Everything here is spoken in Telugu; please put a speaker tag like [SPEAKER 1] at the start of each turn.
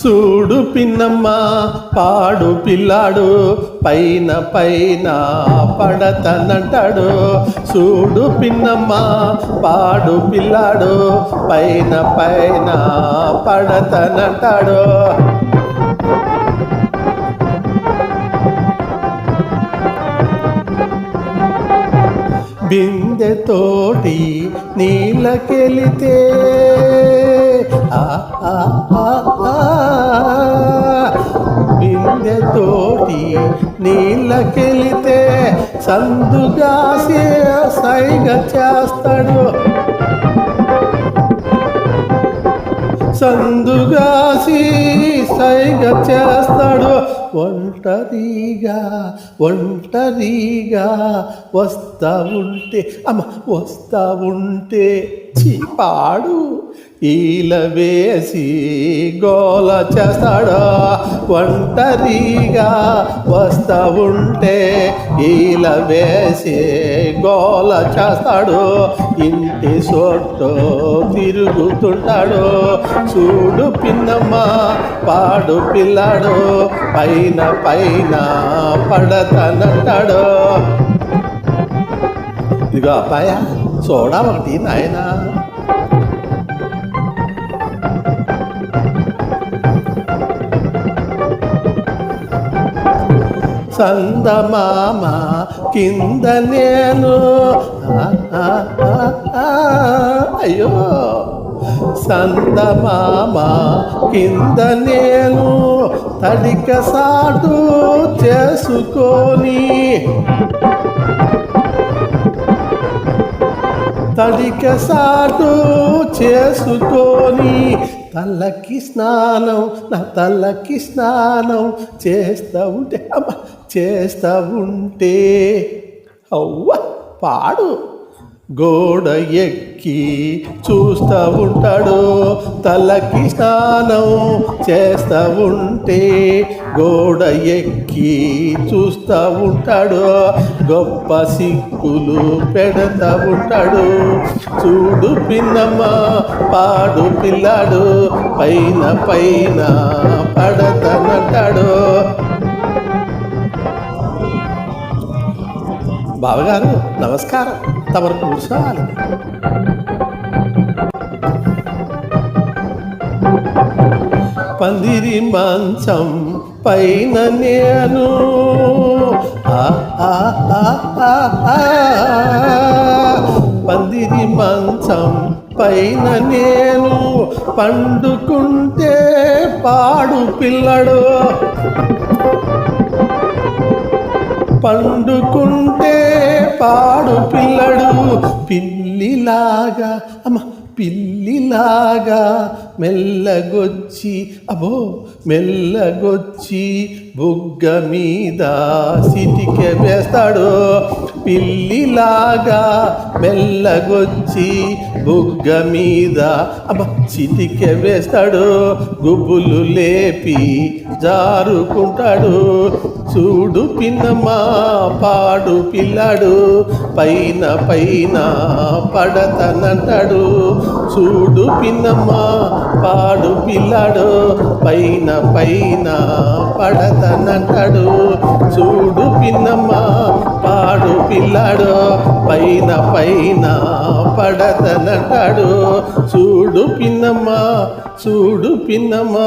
[SPEAKER 1] చూడు పిన్నమ్మ పాడు పిల్లాడు పైన పైన పడతనంటాడు. చూడు పిన్నమ్మ పాడు పిల్లాడు పైన పైన పడతనంటాడు. బిందెతోటి నీళ్ళకెళితే బిందెతోటి నీళ్ళకెళితే సందుగా సైగ చేస్తాడు. సందుగాసి సైగ చేస్తాడు. ఒంటరిగా ఒంటరిగా వస్తా ఉంటే వస్తా ఉంటే చీపాడు ఈల వేసి గోల చేస్తాడు. ఒంటరిగా వస్తా ఉంటే ఈల వేసి గోల చేస్తాడు. ఇంటి చోటు తిరుగుతుంటాడు. చూడు పిన్నమ్మ పాడు పిల్లాడు పైన పైన పడతనంటాడు. ఇదిగో అబ్బాయ చూడా ఒకటి నాయనా. సందమామ కింద నేను అయ్యో సందమామ కింద నేను తడిక సాటు చేసుకొని తడిక సాటు చేసుకొని తల్లకి స్నానం నా తల్లకి స్నానం చేస్తూ ఉంటే చేస్తూ ఉంటే అవ్వ పాడు గోడ ఎక్కి చూస్తూ ఉంటాడు. తలకి స్నానం చేస్తూ ఉంటే గోడ ఎక్కి చూస్తూ ఉంటాడు. గొప్ప సిక్కులు పెడతా ఉంటాడు. చూడు పిన్నమ్మ పాడు పిల్లాడు పైన పైన పడతనంటాడు. బావగారు నమస్కారం, తమరు కూర్చోవాలి. పందిరి మంచం పైన నేను పందిరి మంచం పైన నేను పండుకుంటే పాడు పిల్లడు పండుకుంటే పాడు పిల్లడు పిల్లిలాగా పిల్లిలాగా మెల్లగొచ్చి మెల్లగొచ్చి బుగ్గ మీద సిటిక వేస్తాడు. పిల్లిలాగా మెల్లగొచ్చి బుగ్గ మీద సిటిక వేస్తాడు. గుబులు లేపి జారుకుంటాడు. చూడు పిన్నమ్మ పాడు పిల్లాడు పైన పైన పడతనంటాడు. చూడు పిన్నమ్మ పాడు పిల్లాడు పైన పైన పడతనంటాడు. చూడు పిన్నమ్మ పాడు పిల్లాడు పైన పైన పడతనంటాడు. చూడు పిన్నమ్మ చూడు పిన్నమ్మ.